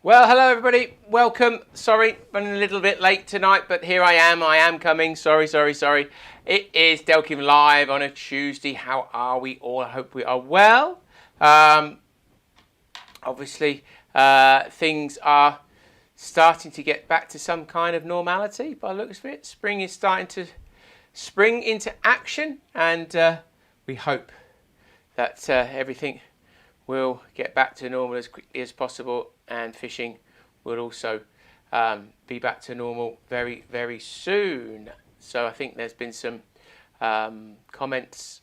Well, hello everybody. Welcome. Sorry, running a little bit late tonight, but here I am. I am coming. Sorry. It is Delkim Live on a Tuesday. How are we all? I hope we are well. Obviously, things are starting to get back to some kind of normality by the looks of it. Spring is starting to spring into action, and we hope that everything will get back to normal as quickly as possible, and fishing will also be back to normal very, very soon. So I think there's been some comments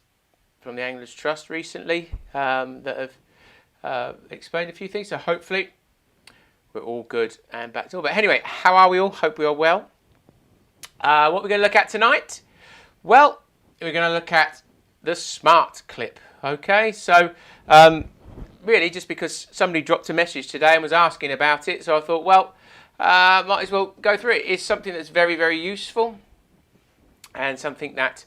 from the Anglers Trust recently that have explained a few things. So hopefully we're all good and back to normal. But anyway, how are we all? Hope we are well. What we're going to look at tonight? Well, we're going to look at the smart clip. Okay, so really just because somebody dropped a message today and was asking about it, so I thought, well, might as well go through it. It's something that's very, very useful, and something that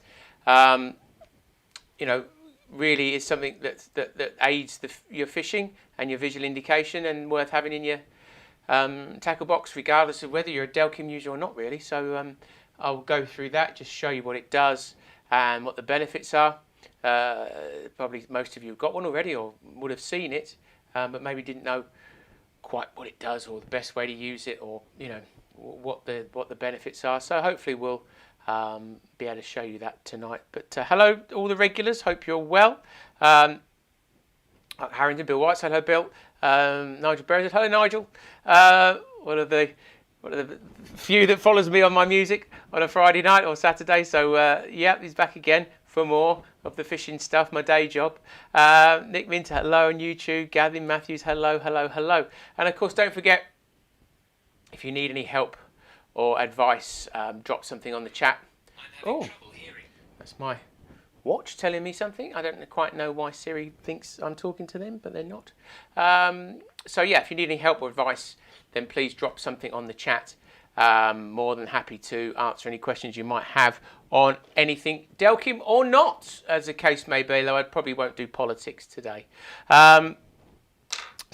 really is something that aids your fishing and your visual indication, and worth having in your tackle box, regardless of whether you're a Delkim user or not, really. So I'll go through that, just show you what it does and what the benefits are. Probably most of you have got one already or would have seen it, but maybe didn't know quite what it does or the best way to use it, or what the benefits are. So hopefully we'll be able to show you that tonight. But hello all the regulars, hope you're well. Harrington, Bill White, hello Bill. Nigel Berry, hello Nigel. One of the few that follows me on my music on a Friday night or Saturday. So yeah, he's back again for more of the fishing stuff, my day job. Nick Minter, hello on YouTube. Gavin Matthews, hello. And of course, don't forget, if you need any help or advice, drop something on the chat. I'm having trouble hearing. That's my watch telling me something. I don't quite know why Siri thinks I'm talking to them, but they're not. So yeah, if you need any help or advice, then please drop something on the chat. More than happy to answer any questions you might have on anything Delkim or not, as the case may be, though I probably won't do politics today. So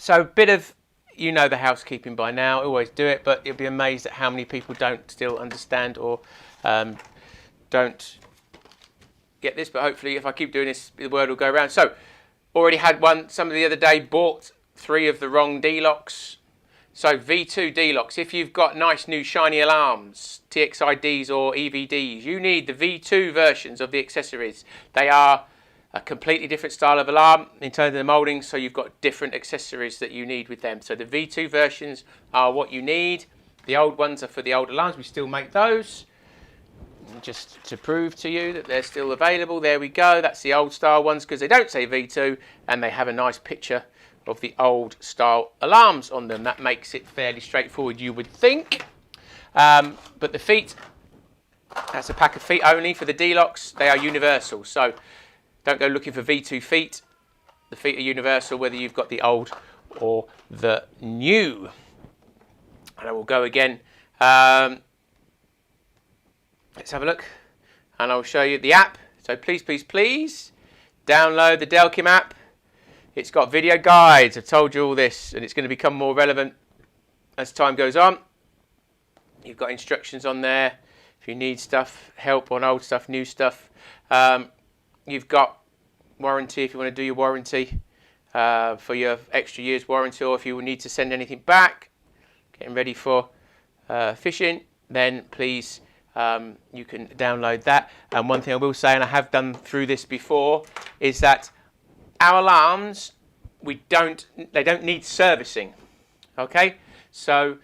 a bit of, the housekeeping by now, I always do it, but you'll be amazed at how many people don't still understand or don't get this, but hopefully if I keep doing this, the word will go around. So already had one, somebody the other day bought 3 of the wrong D-locks. So V2 D-locks, if you've got nice new shiny alarms, TXIDs or EVDs, you need the V2 versions of the accessories. They are a completely different style of alarm in terms of the moulding, so you've got different accessories that you need with them. So the V2 versions are what you need. The old ones are for the old alarms. We still make those. Just to prove to you that they're still available, there we go. That's the old style ones, because they don't say V2 and they have a nice picture of the old style alarms on them. That makes it fairly straightforward, you would think. But the feet, that's a pack of feet only for the D-locks. They are universal, so don't go looking for V2 feet. The feet are universal, whether you've got the old or the new. And I will go again. Let's have a look, and I'll show you the app. So please download the Delkim app. It's got video guides. I've told you all this, and it's going to become more relevant as time goes on. You've got instructions on there if you need stuff, help on old stuff, new stuff. You've got warranty if you want to do your warranty for your extra year's warranty, or if you need to send anything back, getting ready for fishing, then please you can download that. And one thing I will say, and I have done through this before, is that our alarms, they don't need servicing. Okay, so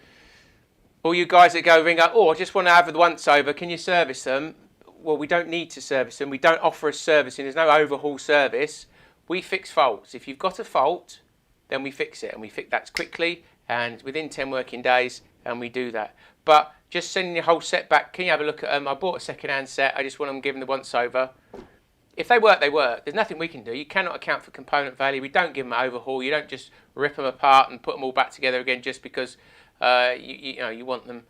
all you guys that go ring up, I just want to have the once over, can you service them? Well, we don't need to service them. We don't offer a servicing. There's no overhaul service. We fix faults. If you've got a fault, then we fix it, and we fix that quickly and within 10 working days, and we do that. But just sending your whole set back, can you have a look at them? I bought a second-hand set. I just want them given the once over. If they work, they work. There's nothing we can do. You cannot account for component value. We don't give them an overhaul. You don't just rip them apart and put them all back together again just because you want them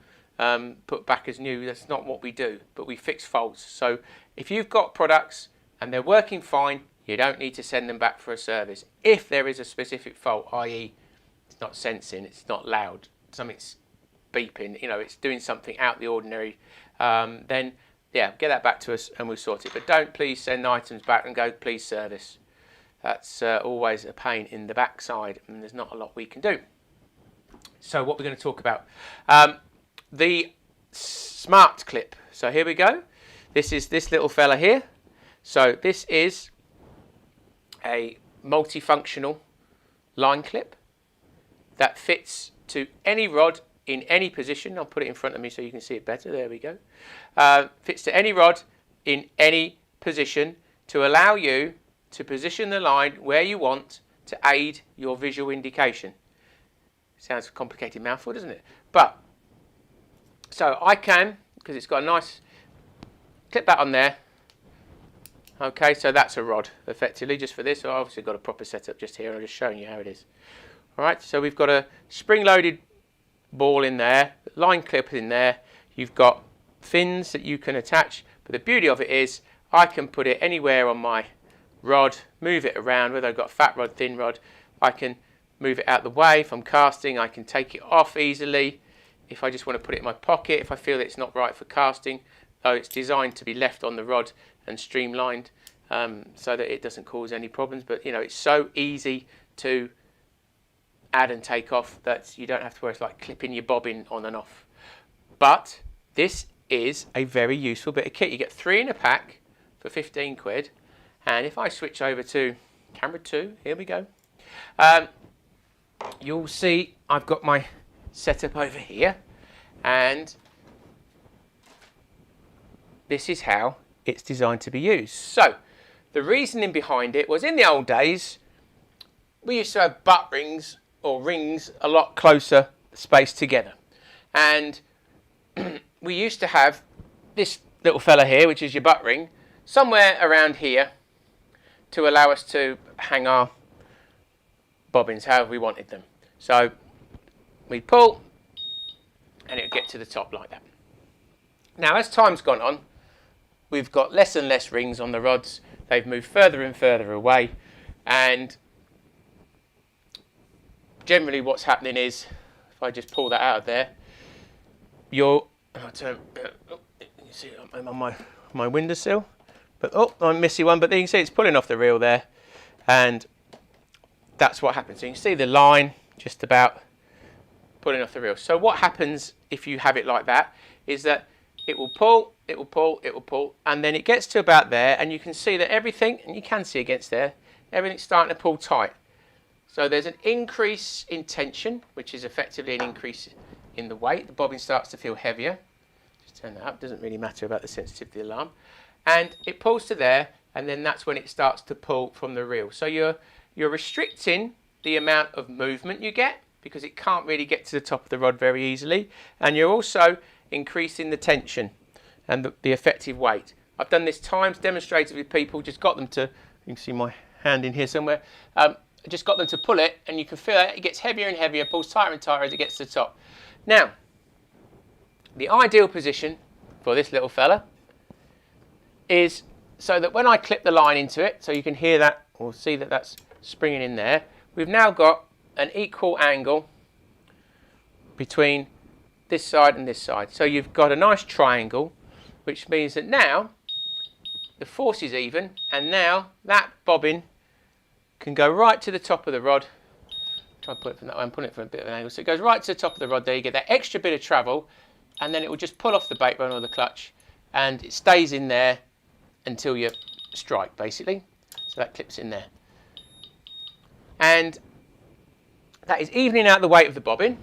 put back as new. That's not what we do. But we fix faults. So if you've got products and they're working fine, you don't need to send them back for a service. If there is a specific fault, i.e. it's not sensing, it's not loud, something's beeping, you know, it's doing something out the ordinary, then yeah, get that back to us and we'll sort it. But don't please send items back and go, please service. That's always a pain in the backside, and there's not a lot we can do. So what we're going to talk about, the smart clip. So here we go. This is this little fella here. So this is a multifunctional line clip that fits to any rod in any position. I'll put it in front of me so you can see it better. There we go. Fits to any rod in any position to allow you to position the line where you want to aid your visual indication. Sounds a complicated mouthful, doesn't it? But, so I can, because it's got a nice, clip that on there. Okay, so that's a rod, effectively, just for this. So I've obviously got a proper setup just here. I'm just showing you how it is. All right, so we've got a spring-loaded ball in there, line clip in there. You've got fins that you can attach. But the beauty of it is I can put it anywhere on my rod, move it around, whether I've got fat rod, thin rod. I can move it out the way. If I'm casting, I can take it off easily. If I just want to put it in my pocket, if I feel it's not right for casting, it's designed to be left on the rod and streamlined so that it doesn't cause any problems. But you know, it's so easy to add and take off that you don't have to worry. It's like clipping your bobbin on and off. But this is a very useful bit of kit. You get 3 in a pack for 15 quid. And if I switch over to camera 2, here we go. You'll see I've got my setup over here, and this is how it's designed to be used. So the reasoning behind it was, in the old days, we used to have butt rings or rings a lot closer spaced together, and we used to have this little fella here, which is your butt ring, somewhere around here to allow us to hang our bobbins however we wanted them. So we'd pull and it would get to the top like that. Now as time's gone on, we've got less and less rings on the rods. They've moved further and further away, and generally what's happening is, if I just pull that out of there, you see I'm on my windowsill, but I'm missing one, but you can see it's pulling off the reel there, and that's what happens. So you can see the line just about pulling off the reel. So what happens if you have it like that is that it will pull, it will pull, it will pull, and then it gets to about there, and you can see that everything, and you can see against there, everything's starting to pull tight. So there's an increase in tension, which is effectively an increase in the weight. The bobbin starts to feel heavier. Just turn that up, doesn't really matter about the sensitivity of the alarm. And it pulls to there, and then that's when it starts to pull from the reel. So you're restricting the amount of movement you get, because it can't really get to the top of the rod very easily, and you're also increasing the tension and the effective weight. I've done this times, demonstrated with people, just got them to, you can see my hand in here somewhere, just got them to pull it, and you can feel it gets heavier and heavier, pulls tighter and tighter as it gets to the top. Now, the ideal position for this little fella is so that when I clip the line into it, so you can hear that or see that that's springing in there, we've now got an equal angle between this side and this side. So you've got a nice triangle, which means that now the force is even, and now that bobbin can go right to the top of the rod. Try to put it from that way, I'm putting it from a bit of an angle. So it goes right to the top of the rod there, you get that extra bit of travel, and then it will just pull off the bait run or the clutch, and it stays in there until you strike, basically. So that clips in there. And that is evening out the weight of the bobbin,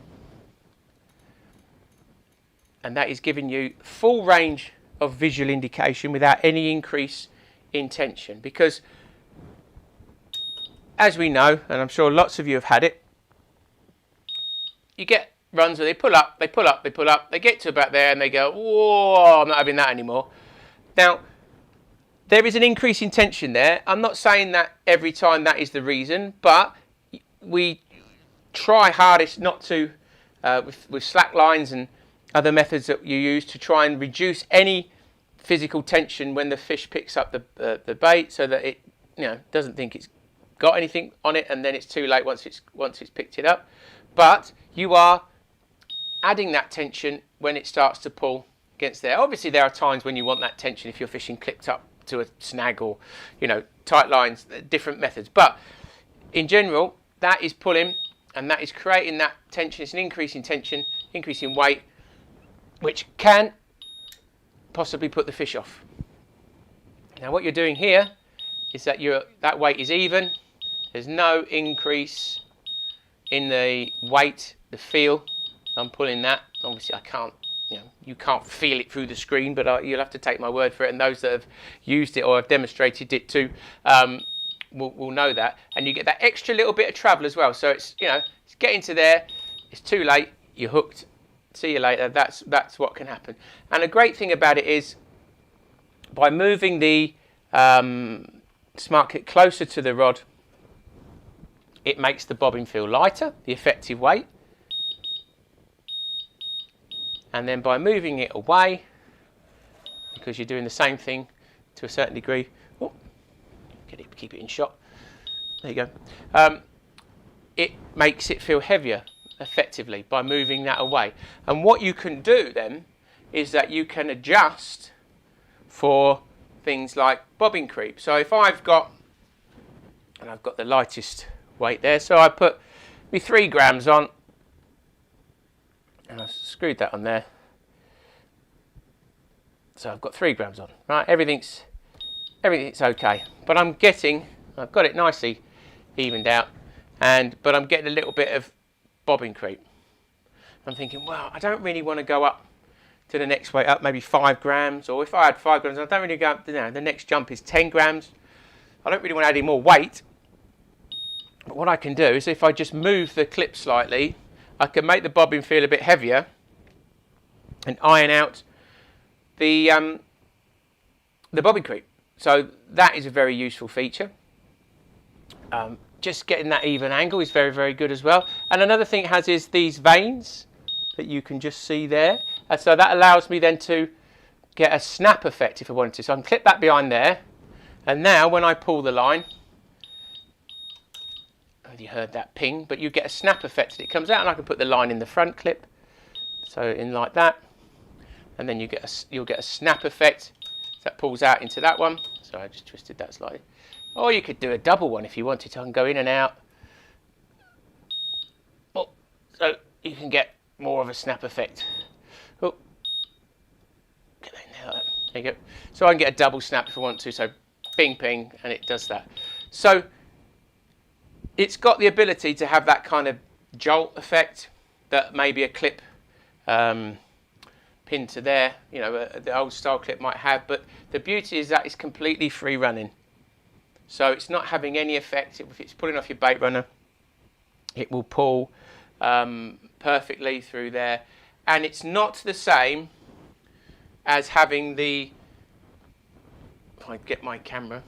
and that is giving you full range of visual indication without any increase in tension. Because as we know, and I'm sure lots of you have had it, you get runs where they pull up, they pull up, they pull up, they get to about there and they go, whoa, I'm not having that anymore. Now, there is an increase in tension there. I'm not saying that every time that is the reason, but we try hardest not to, with slack lines and other methods that you use, to try and reduce any physical tension when the fish picks up the bait, so that it doesn't think it's got anything on it, and then it's too late once it's picked it up. but you are adding that tension when it starts to pull against there. Obviously there are times when you want that tension if you're fishing clipped up to a snag or, you know, tight lines, different methods. But in general, that is pulling and that is creating that tension. It's an increase in tension, increase in weight, which can possibly put the fish off. Now what you're doing here is that that weight is even. There's no increase in the weight, the feel. I'm pulling that. Obviously I can't, you can't feel it through the screen, but you'll have to take my word for it. And those that have used it or have demonstrated it too will know that. And you get that extra little bit of travel as well. So it's, it's getting to there. It's too late. You're hooked. See you later. That's what can happen. And a great thing about it is by moving the smart clip closer to the rod, it makes the bobbin feel lighter, the effective weight. And then by moving it away, because you're doing the same thing to a certain degree, keep it in shot. There you go. It makes it feel heavier effectively by moving that away. And what you can do then is that you can adjust for things like bobbin creep. So if I've got the lightest weight there, so I put me 3 grams on, and I've screwed that on there. So I've got 3 grams on, right? Everything's okay, but I've got it nicely evened out, but I'm getting a little bit of bobbin creep. I'm thinking, well, I don't really want to go up to the next weight up, maybe 5 grams, or if I had 5 grams, I don't really go up, the next jump is 10 grams. I don't really want to add any more weight. But what I can do is if I just move the clip slightly, I can make the bobbin feel a bit heavier and iron out the bobbin creep. So that is a very useful feature. Just getting that even angle is very, very good as well. And another thing it has is these vanes that you can just see there. And so that allows me then to get a snap effect if I wanted to. So I can clip that behind there. And now when I pull the line, you heard that ping, but you get a snap effect. It comes out and I can put the line in the front clip. So in like that. And then you'll get a snap effect that pulls out into that one. So I just twisted that slightly. Or you could do a double one if you wanted to. I can go in and out. Oh, so you can get more of a snap effect. Oh, get that in there like that. There you go. So I can get a double snap if I want to. So ping, ping, and it does that. So it's got the ability to have that kind of jolt effect that maybe a clip pinned to there, the old style clip might have. But the beauty is that it's completely free running. So it's not having any effect. If it's pulling off your bait runner, it will pull perfectly through there. And it's not the same as having if I get my camera,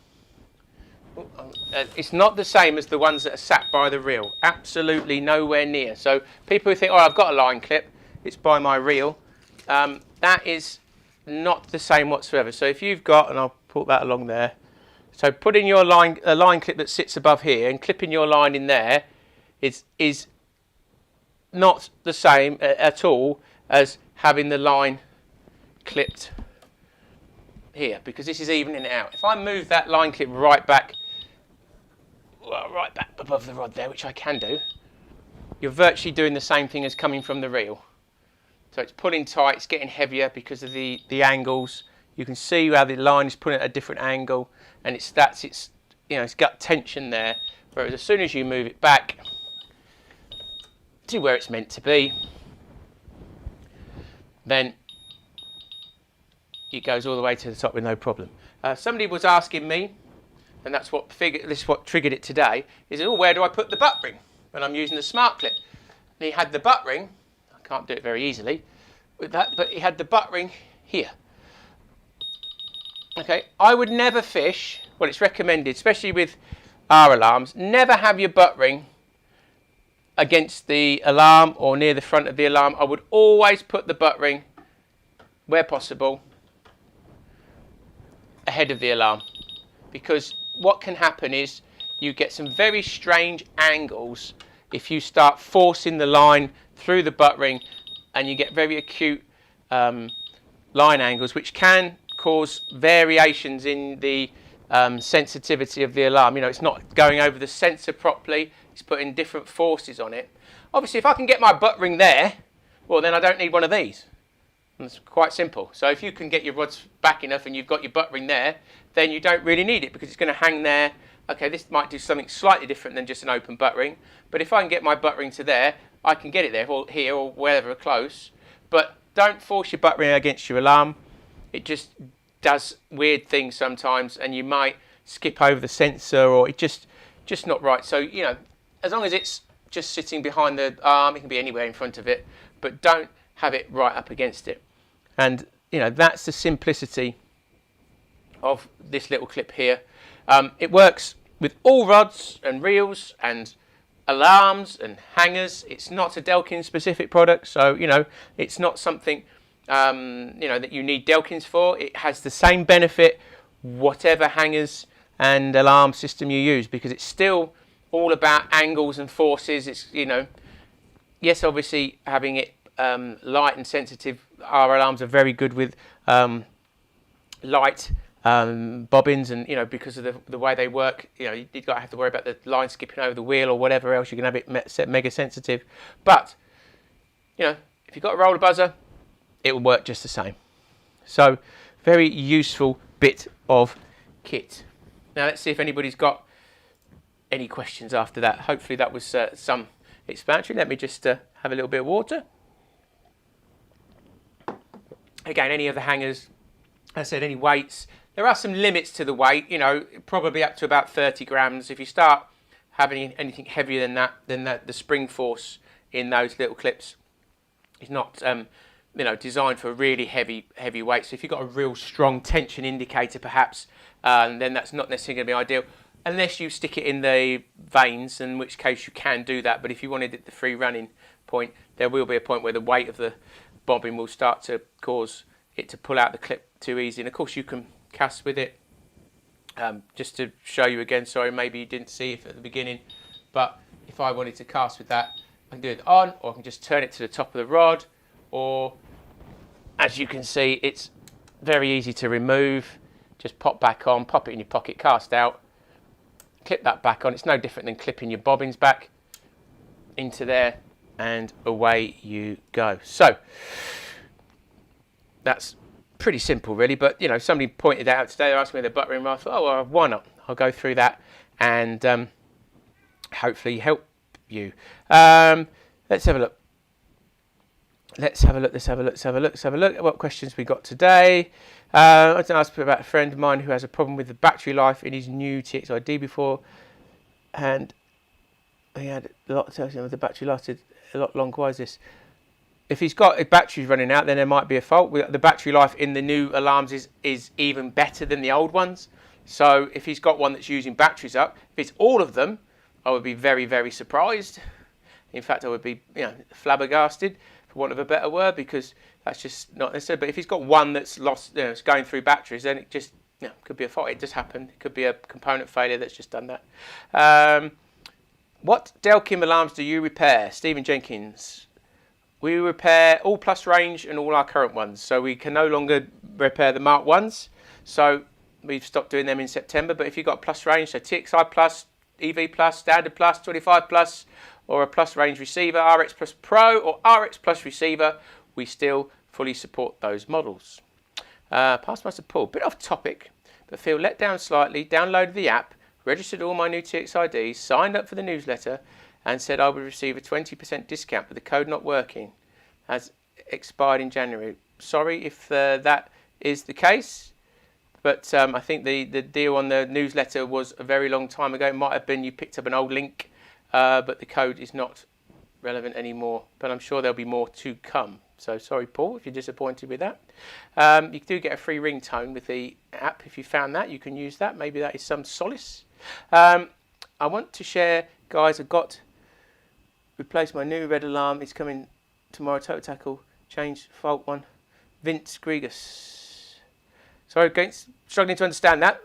it's not the same as the ones that are sat by the reel. Absolutely nowhere near. So people who think, oh, I've got a line clip, it's by my reel, that is not the same whatsoever. So if you've got, and I'll put that along there, so putting your a line clip that sits above here and clipping your line in there is not the same at all as having the line clipped here, because this is evening it out. If I move that line clip right back above the rod there, which I can do, you're virtually doing the same thing as coming from the reel. So it's pulling tight, it's getting heavier because of the angles. You can see how the line is pulling at a different angle, and it's got tension there. Whereas as soon as you move it back to where it's meant to be, then it goes all the way to the top with no problem. Somebody was asking me, and this is what triggered it today, is, oh, where do I put the butt ring when I'm using the smart clip? And he had the butt ring, I can't do it very easily with that, but he had the butt ring here. Okay, I would never fish, well, it's recommended, especially with our alarms, never have your butt ring against the alarm or near the front of the alarm. I would always put the butt ring, where possible, ahead of the alarm, because what can happen is you get some very strange angles if you start forcing the line through the butt ring, and you get very acute line angles, which can cause variations in the sensitivity of the alarm. You know, it's not going over the sensor properly, it's putting different forces on it. Obviously, if I can get my butt ring there, well, then I don't need one of these. And it's quite simple. So if you can get your rods back enough and you've got your butt ring there, then you don't really need it, because it's going to hang there. Okay, this might do something slightly different than just an open butt ring, but if I can get my butt ring to there, I can get it there, or here, or wherever close. But don't force your butt ring against your alarm. It just does weird things sometimes, and you might skip over the sensor, or it just not right. So, you know, as long as it's just sitting behind the arm, it can be anywhere in front of it, but don't have it right up against it. And, you know, that's the simplicity of this little clip here. It works with all rods and reels and alarms and hangers. It's not a Delkim specific product, so, you know, it's not something you know, that you need Delkins for. It has the same benefit whatever hangers and alarm system you use, because it's still all about angles and forces. It's, you know, yes, obviously having it light and sensitive. Our alarms are very good with light bobbins, and, you know, because of the way they work, you know, you don't have to worry about the line skipping over the wheel or whatever else. You can have it set mega sensitive. But, you know, if you've got a roller buzzer, it will work just the same. So, very useful bit of kit. Now let's see if anybody's got any questions after that. Hopefully that was some explanatory. Let me just have a little bit of water. Again, any of the hangers, as I said, any weights. There are some limits to the weight, you know, probably up to about 30 grams. If you start having anything heavier than that, then the spring force in those little clips is not you know, designed for really heavy weights. So if you've got a real strong tension indicator, perhaps, then that's not necessarily going to be ideal, unless you stick it in the vanes, in which case you can do that. But if you wanted it the free running point, there will be a point where the weight of the bobbin will start to cause it to pull out the clip too easy. And of course you can cast with it. Just to show you again, sorry, maybe you didn't see it at the beginning, but if I wanted to cast with that, I can do it on, or I can just turn it to the top of the rod, or, as you can see, it's very easy to remove. Just pop back on, pop it in your pocket, cast out, clip that back on. It's no different than clipping your bobbins back into there, and away you go. So that's pretty simple, really. But, you know, somebody pointed out today, they're asking me the butt ring. I thought, oh, well, why not? I'll go through that and hopefully help you. Let's have a look. Let's have a look. What questions we got today? I was asked about a friend of mine who has a problem with the battery life in his new TXID before, and he had a lot of telling him the battery lasted a lot longer. Why is this? If he's got batteries running out, then there might be a fault. The battery life in the new alarms is even better than the old ones. So if he's got one that's using batteries up, if it's all of them, I would be very, very surprised. In fact, I would be, you know, flabbergasted, for want of a better word, because that's just not necessary. But if he's got one that's lost, you know, it's going through batteries, then it just, you know, could be a fault. It just happened. It could be a component failure that's just done that. What Delkim alarms do you repair? Stephen Jenkins. We repair all plus range and all our current ones. So we can no longer repair the Mark 1s. So we've stopped doing them in September. But if you've got plus range, so TXI plus, EV plus, standard plus, 25 plus, or a plus range receiver, RX plus Pro or RX plus receiver, we still fully support those models. Pastmaster Paul, bit off topic, but feel let down slightly. Downloaded the app, registered all my new TXIDs, signed up for the newsletter, and said I would receive a 20% discount, but the code not working has expired in January. Sorry if that is the case, but I think the deal on the newsletter was a very long time ago. It might have been you picked up an old link, but the code is not relevant anymore. But I'm sure there'll be more to come. So sorry, Paul, if you're disappointed with that. You do get a free ringtone with the app. If you found that, you can use that. Maybe that is some solace. I want to share, guys, I've got replaced my new red alarm. It's coming tomorrow. Total tackle, change fault one. Vince Grigas. Sorry, struggling to understand that.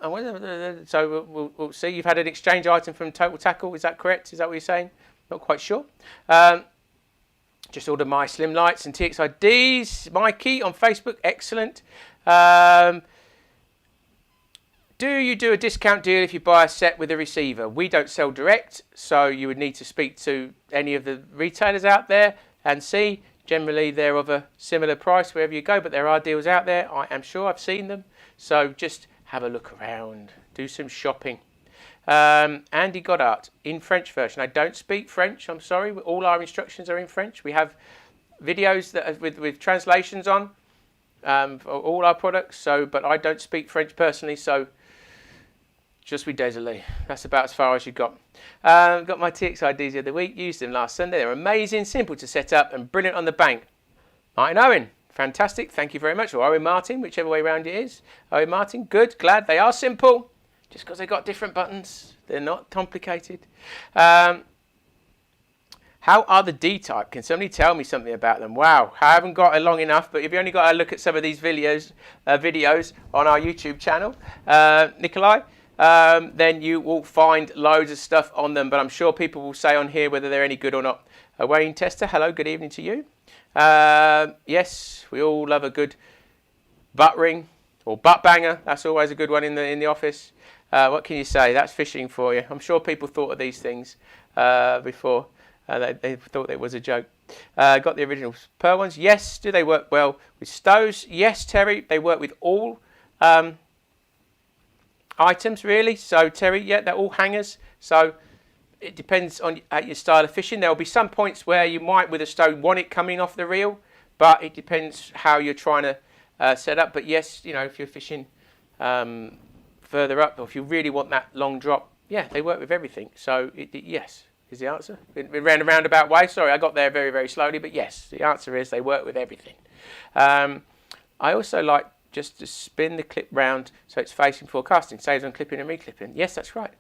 So we'll see. You've had an exchange item from Total Tackle. Is that correct? Is that what you're saying? Not quite sure. Just ordered my slim lights and TXIDs. Mikey on Facebook, excellent. Do you do a discount deal if you buy a set with a receiver? We don't sell direct, so you would need to speak to any of the retailers out there and see. Generally, they're of a similar price wherever you go, but there are deals out there. I am sure I've seen them. So just have a look around, do some shopping. Andy Goddard, in French version. I don't speak French, I'm sorry. All our instructions are in French. We have videos that are with translations on for all our products, but I don't speak French personally, so je suis désolé. That's about as far as you got. Got my TXIDs the other week, used them last Sunday. They're amazing, simple to set up, and brilliant on the bank. Martin Owen, fantastic, thank you very much. Or Owen Martin, whichever way around it is. Owen Martin, good, glad. They are simple, just because they've got different buttons. They're not complicated. How are the D-type? Can somebody tell me something about them? Wow, I haven't got it long enough, but if you only got to look at some of these videos on our YouTube channel, Nikolai, then you will find loads of stuff on them, but I'm sure people will say on here whether they're any good or not. Wayne Tester, hello, good evening to you. Yes, we all love a good butt ring or butt banger. That's always a good one in the office. What can you say? That's fishing for you. I'm sure people thought of these things before. They thought it was a joke. Got the original pearl ones. Yes. Do they work well with stoves? Yes, Terry. They work with all items, really. So, Terry, yeah, they're all hangers. So, it depends on your style of fishing. There will be some points where you might, with a stone, want it coming off the reel. But it depends how you're trying to set up. But, yes, you know, if you're fishing further up, or if you really want that long drop, yeah, they work with everything. So, yes. Is the answer? It ran a roundabout way. Sorry, I got there very, very slowly. But yes, the answer is they work with everything. I also like just to spin the clip round so it's facing before casting. Saves on clipping and reclipping. Yes, that's right.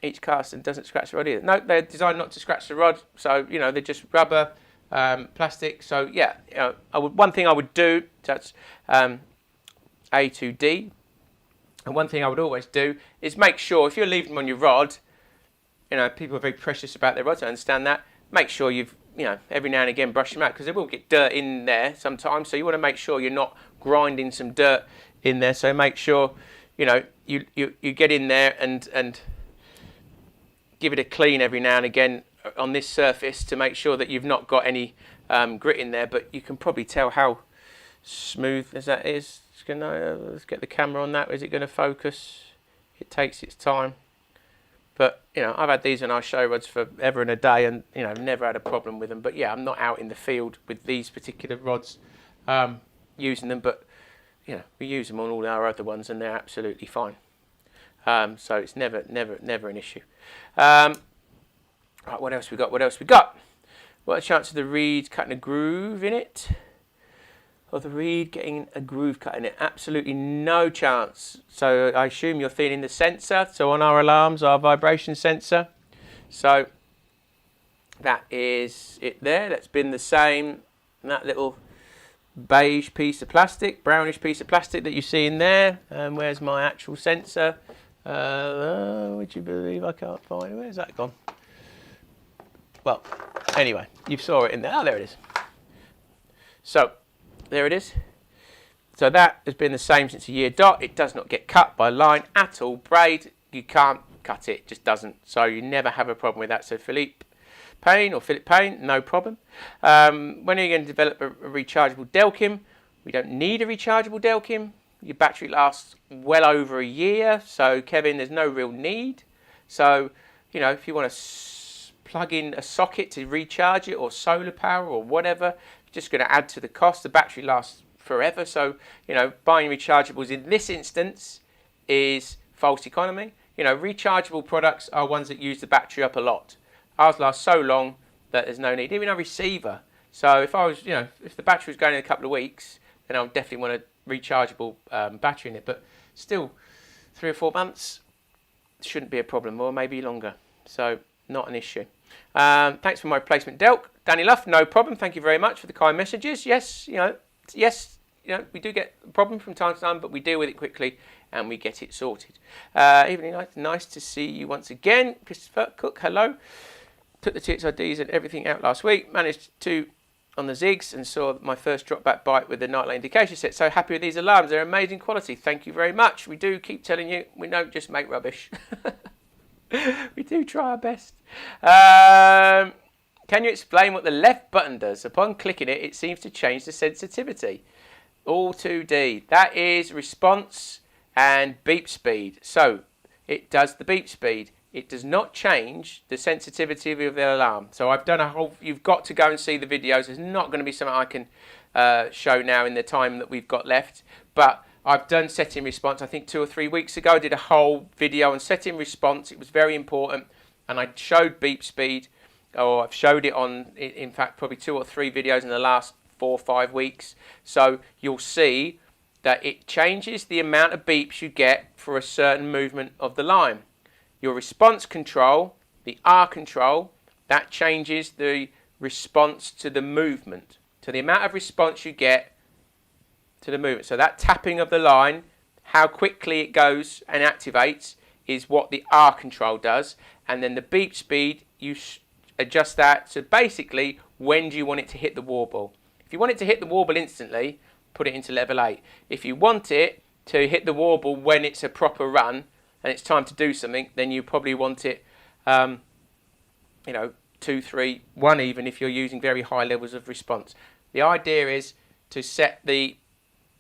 Each cast and doesn't scratch the rod either. No, they're designed not to scratch the rod. So, you know, they're just rubber, plastic. So, yeah, you know, one thing I would do, that's A to D. And one thing I would always do is make sure if you're leaving them on your rod, you know, people are very precious about their rods. I understand that. Make sure you've, you know, every now and again brush them out because they will get dirt in there sometimes. So you want to make sure you're not grinding some dirt in there. So make sure, you know, you get in there and give it a clean every now and again on this surface to make sure that you've not got any grit in there. But you can probably tell how smooth as that is. Let's get the camera on that. Is it going to focus? It takes its time. But, you know, I've had these on our show rods for ever and a day and, you know, never had a problem with them. But, yeah, I'm not out in the field with these particular rods using them. But, you know, we use them on all our other ones and they're absolutely fine. So it's never an issue. Right, what else we got? What a chance of the reed cutting a groove in it? Or the reed getting a groove cut in it? Absolutely no chance. So I assume you're feeling the sensor. So on our alarms, our vibration sensor. So that is it there. That's been the same. And that little beige piece of plastic, brownish piece of plastic that you see in there. And where's my actual sensor? Would you believe I can't find it? Where's that gone? Well, anyway, you saw it in there. Oh, there it is. So there it is. So that has been the same since a year dot. It does not get cut by line at all. Braid, you can't cut it. It just doesn't. So you never have a problem with that. So Philippe Payne, no problem. When are you going to develop a rechargeable Delkim? We don't need a rechargeable Delkim. Your battery lasts well over a year. So Kevin, there's no real need. So, you know, if you want to plug in a socket to recharge it or solar power or whatever, just going to add to the cost. The battery lasts forever, so you know, buying rechargeables in this instance is false economy. You know, rechargeable products are ones that use the battery up a lot. Ours lasts so long that there's no need. Even a receiver. So if I was, you know, if the battery was going in a couple of weeks, then I would definitely want a rechargeable battery in it. But still, 3 or 4 months shouldn't be a problem, or maybe longer. So not an issue. Thanks for my replacement Delk. Danny Luff, no problem. Thank you very much for the kind messages. Yes, you know, we do get a problem from time to time, but we deal with it quickly and we get it sorted. Evening, nice to see you once again. Christopher Cook, hello. Took the TXIDs and everything out last week. Managed to on the zigs and saw my first drop back bite with the nightly indication set. So happy with these alarms. They're amazing quality. Thank you very much. We do keep telling you, we don't just make rubbish. We do try our best. Can you explain what the left button does? Upon clicking it, it seems to change the sensitivity. All 2D. That is response and beep speed. So it does the beep speed. It does not change the sensitivity of the alarm. So I've done a whole, you've got to go and see the videos. It's not going to be something I can show now in the time that we've got left. But I've done setting response, I think 2 or 3 weeks ago. I did a whole video on setting response. It was very important. And I showed beep speed, or I've showed it on, in fact, probably 2 or 3 videos in the last 4 or 5 weeks. So you'll see that it changes the amount of beeps you get for a certain movement of the line. Your response control, the R control, that changes the response to the movement, to the amount of response you get to the movement. So that tapping of the line, how quickly it goes and activates, is what the R control does. And then the beep speed, you adjust that. So basically, when do you want it to hit the warble? If you want it to hit the warble instantly, put it into level 8. If you want it to hit the warble when it's a proper run and it's time to do something, then you probably want it, 2, 3, 1 even if you're using very high levels of response. The idea is to set the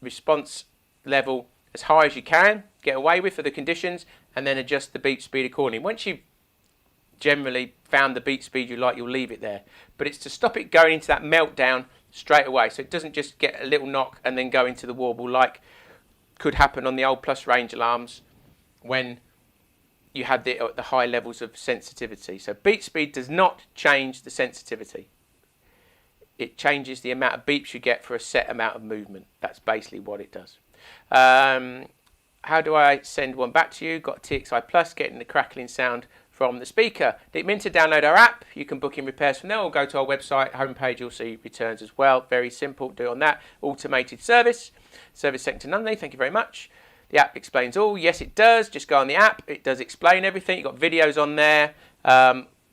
response level as high as you can, get away with for the conditions, and then adjust the beep speed accordingly. Once you've generally found the beep speed you like, you'll leave it there. But it's to stop it going into that meltdown straight away, so it doesn't just get a little knock and then go into the warble like could happen on the old plus range alarms when you had the high levels of sensitivity. So beep speed does not change the sensitivity. It changes the amount of beeps you get for a set amount of movement. That's basically what it does. How do I send one back to you? Got TXI Plus, getting the crackling sound from the speaker. Didn't mean to download our app. You can book in repairs from there or go to our website homepage. You'll see returns as well. Very simple. Do it on that. Automated service. Service second to none. Thank you very much. The app explains all. Yes, it does. Just go on the app. It does explain everything. You've got videos on there,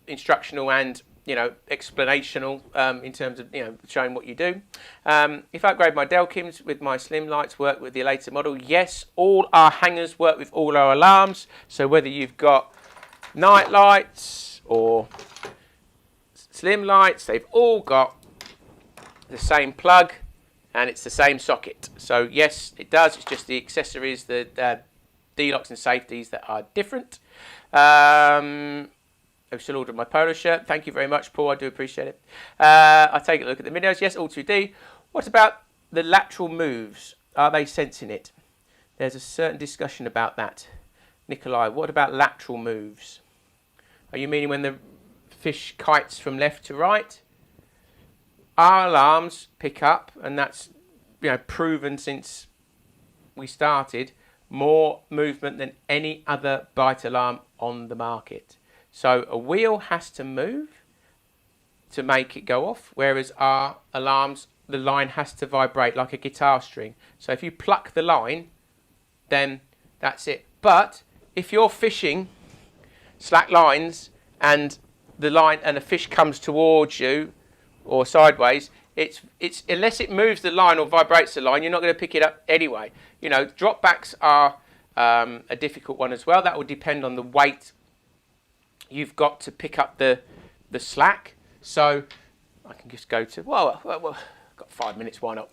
instructional and explanational in terms of showing what you do. If I upgrade my Delkims with my slim lights, work with the later model. Yes, all our hangers work with all our alarms. So whether you've got night lights or slim lights, they've all got the same plug and it's the same socket. So yes, it does. It's just the accessories, the D-locks and safeties that are different. I've still ordered my polo shirt. Thank you very much, Paul. I do appreciate it. I'll take a look at the videos. Yes, all 2D. What about the lateral moves? Are they sensing it? There's a certain discussion about that. Nikolai, what about lateral moves? Are you meaning when the fish kites from left to right? Our alarms pick up, and that's proven since we started, more movement than any other bite alarm on the market. So a wheel has to move to make it go off, whereas our alarms, the line has to vibrate like a guitar string. So if you pluck the line, then that's it. But if you're fishing slack lines and the line and a fish comes towards you or sideways, it's unless it moves the line or vibrates the line, you're not going to pick it up anyway. Dropbacks are a difficult one as well. That will depend on the weight you've got to pick up the slack. So I can just go to, well, got 5 minutes, why not?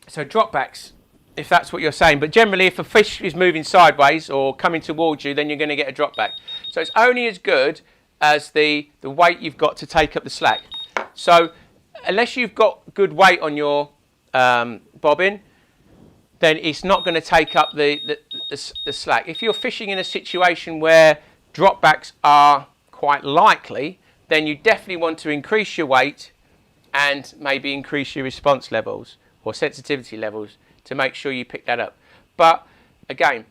So dropbacks, if that's what you're saying. But generally, if a fish is moving sideways or coming towards you, then you're going to get a drop back. So it's only as good as the weight you've got to take up the slack. So unless you've got good weight on your bobbin, then it's not going to take up the slack. If you're fishing in a situation where dropbacks are quite likely, then you definitely want to increase your weight and maybe increase your response levels or sensitivity levels to make sure you pick that up. But again,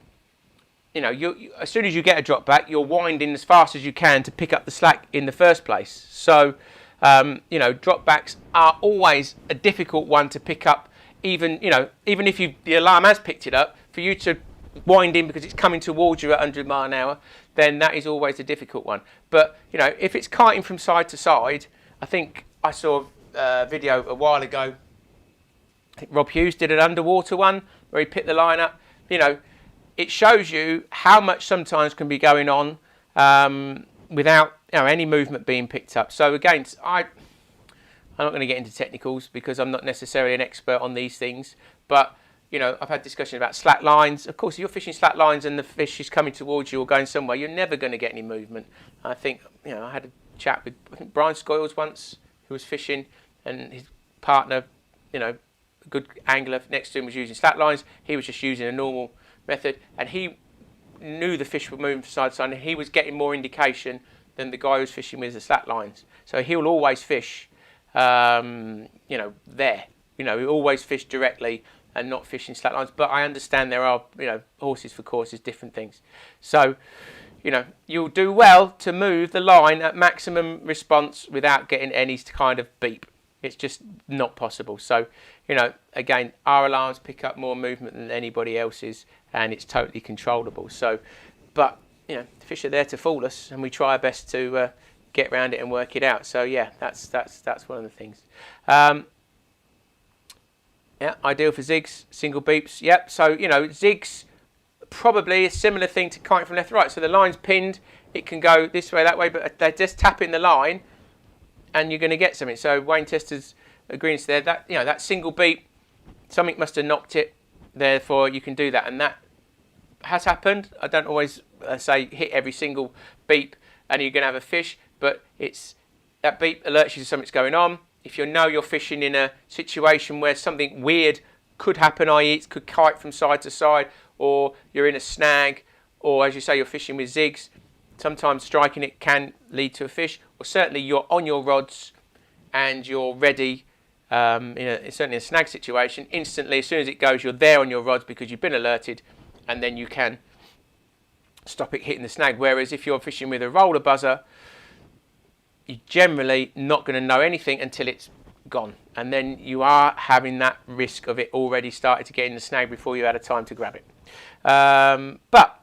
you as soon as you get a drop back, you're winding as fast as you can to pick up the slack in the first place. So, drop backs are always a difficult one to pick up. Even if the alarm has picked it up, for you to winding because it's coming towards you at 100 mile an hour, then that is always a difficult one. But you know, if it's kiting from side to side, I think I saw a video a while ago. I think Rob Hughes did an underwater one where he picked the line up. You know, it shows you how much sometimes can be going on without any movement being picked up. So again, I'm not going to get into technicals because I'm not necessarily an expert on these things, but you know, I've had discussion about slack lines. Of course, if you're fishing slack lines and the fish is coming towards you or going somewhere, you're never going to get any movement. I think, you know, I had a chat with, I think, Brian Scoyles once, who was fishing, and his partner, you know, a good angler next to him was using slack lines. He was just using a normal method, and he knew the fish were moving from side to side, and he was getting more indication than the guy who was fishing with the slack lines. So he'll always fish, you know, there. You know, he'll always fish directly and not fishing slack lines. But I understand there are, you know, horses for courses, different things. So, you know, you'll do well to move the line at maximum response without getting any kind of beep. It's just not possible. So, you know, again, our alarms pick up more movement than anybody else's, and it's totally controllable. So, but, you know, the fish are there to fool us, and we try our best to get around it and work it out. So, yeah, that's one of the things. Yeah, ideal for zigs, single beeps. Yep, so, you know, zigs, probably a similar thing to kiting from left to right. So the line's pinned, it can go this way, that way, but they're just tapping the line, and you're going to get something. So Wayne Tester's agreeing there that, you know, that single beep, something must have knocked it, therefore you can do that. And that has happened. I don't always say hit every single beep and you're going to have a fish, but it's that beep alerts you to something's going on. If you know you're fishing in a situation where something weird could happen, i.e. it could kite from side to side, or you're in a snag, or as you say, you're fishing with zigs, sometimes striking it can lead to a fish, or certainly you're on your rods and you're ready, certainly in a snag situation, instantly, as soon as it goes, you're there on your rods because you've been alerted, and then you can stop it hitting the snag. Whereas if you're fishing with a roller buzzer, you're generally not going to know anything until it's gone, and then you are having that risk of it already started to get in the snag before you had a time to grab it. But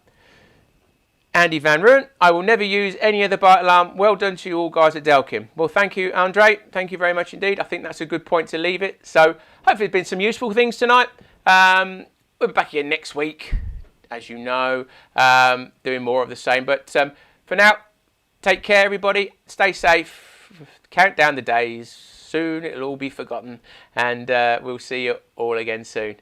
Andy Van Ruin, I will never use any other bite alarm. Well done to you all guys at Delkim. Well, thank you, Andre. Thank you very much indeed. I think that's a good point to leave it. So hopefully there's been some useful things tonight. We'll be back again next week, as you know, doing more of the same. But for now, take care, everybody. Stay safe. Count down the days. Soon it'll all be forgotten. And we'll see you all again soon.